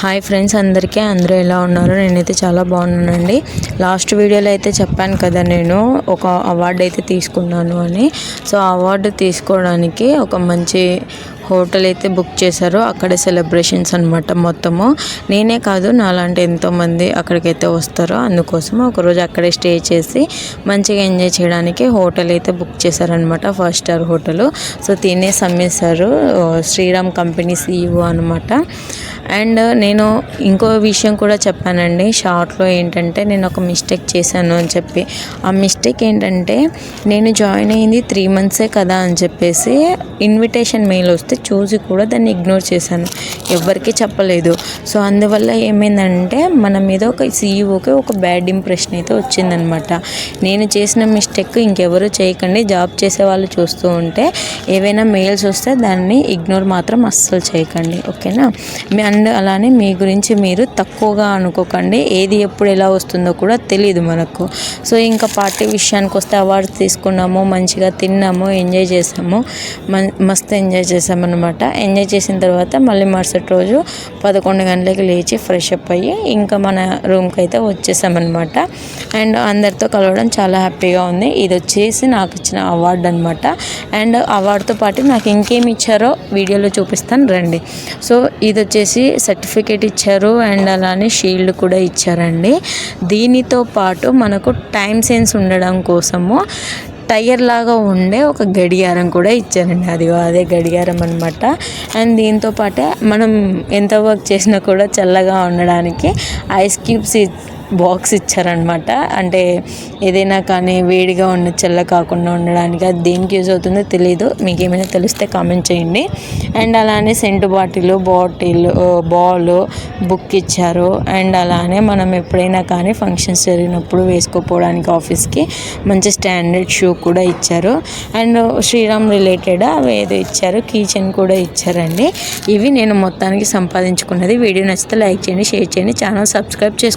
Hi friends, అందరూ ఎలా ఉన్నారు? నేనైతే చాలా బాగున్నానండి. లాస్ట్ వీడియోలో అయితే చెప్పాను కదా, నేను ఒక అవార్డు అయితే తీసుకున్నాను అని. సో ఆ అవార్డు తీసుకోవడానికి ఒక మంచి హోటల్ అయితే బుక్ చేశారు. అక్కడే సెలబ్రేషన్స్ అనమాట. మొత్తము నేనే కాదు, నాలాంటి ఎంతోమంది అక్కడికైతే వస్తారో, అందుకోసం ఒకరోజు అక్కడే స్టే చేసి మంచిగా ఎంజాయ్ చేయడానికి హోటల్ అయితే బుక్ చేశారనమాట. 5 స్టార్ హోటల్. సో తినే సమ్మేశారు. శ్రీరామ్ కంపెనీ CEO అనమాట. అండ్ నేను ఇంకో విషయం కూడా చెప్పానండి షార్ట్లో. ఏంటంటే నేను ఒక మిస్టేక్ చేశాను అని చెప్పి. ఆ మిస్టేక్ ఏంటంటే, నేను జాయిన్ అయ్యింది 3 months కదా అని చెప్పేసి ఇన్విటేషన్ మెయిల్ వస్తే చూసి కూడా దాన్ని ఇగ్నోర్ చేశాను, ఎవరికి చెప్పలేదు. సో అందువల్ల ఏమైందంటే, మన మీద ఒక CEOకి ఒక బ్యాడ్ ఇంప్రెషన్ అయితే వచ్చిందనమాట. నేను చేసిన మిస్టేక్ ఇంకెవరు చేయకండి. జాబ్ చేసే వాళ్ళు చూస్తూ ఉంటే ఏవైనా మెయిల్స్ వస్తే దాన్ని ఇగ్నోర్ మాత్రం అస్సలు చేయకండి, ఓకేనా? అండ్ అలానే మీ గురించి మీరు తక్కువగా అనుకోకండి. ఏది ఎప్పుడు ఎలా వస్తుందో కూడా తెలియదు మనకు. సో ఇంకా పార్టీ విషయానికి వస్తే, అవార్డ్స్ తీసుకున్నాము, మంచిగా తిన్నాము, ఎంజాయ్ చేసాము, మస్తు ఎంజాయ్ చేసామన్నమాట. ఎంజాయ్ చేసిన తర్వాత మళ్ళీ మరుసటి రోజు 11 గంటలకి లేచి ఫ్రెష్ అప్ అయ్యి ఇంకా మన రూమ్కి అయితే వచ్చేసామన్నమాట. అండ్ అందరితో కలవడం చాలా హ్యాపీగా ఉంది. ఇది వచ్చేసి నాకు ఇచ్చిన అవార్డు అనమాట. అండ్ అవార్డుతో పాటు నాకు ఇంకేమి ఇచ్చారో వీడియోలో చూపిస్తాను రండి. సో ఇది వచ్చేసి సర్టిఫికేట్ ఇచ్చారు అండ్ అలానే షీల్డ్ కూడా ఇచ్చారండి. దీనితో పాటు మనకు టైం సెన్స్ ఉండడం కోసము టైర్ లాగా ఉండే ఒక గడియారం కూడా ఇచ్చారండి. అదే గడియారం అనమాట. అండ్ దీంతో పాటే మనం ఎంత వర్క్ చేసినా కూడా చల్లగా ఉండడానికి ఐస్ క్యూబ్స్ బాక్స్ ఇచ్చారనమాట. అంటే ఏదైనా కానీ వేడిగా ఉన్న చల్ల కాకుండా ఉండడానికి. అది దేనికి యూజ్ అవుతుందో తెలీదు, మీకు ఏమైనా తెలిస్తే కామెంట్ చేయండి. అండ్ అలానే సెంటు బాటిల్ బాల్ బుక్ ఇచ్చారు. అండ్ అలానే మనం ఎప్పుడైనా కానీ ఫంక్షన్స్ జరిగినప్పుడు వేసుకోపోవడానికి ఆఫీస్కి మంచి స్టాండర్డ్ షూ కూడా ఇచ్చారు. అండ్ శ్రీరామ్ రిలేటెడ్ అవి ఏదో ఇచ్చారు, కీ చైన్ కూడా ఇచ్చారండి. ఇవి నేను మొత్తానికి సంపాదించుకున్నది. వీడియో నచ్చితే లైక్ చేయండి, షేర్ చేయండి, ఛానల్ సబ్స్క్రైబ్ చేసుకోండి.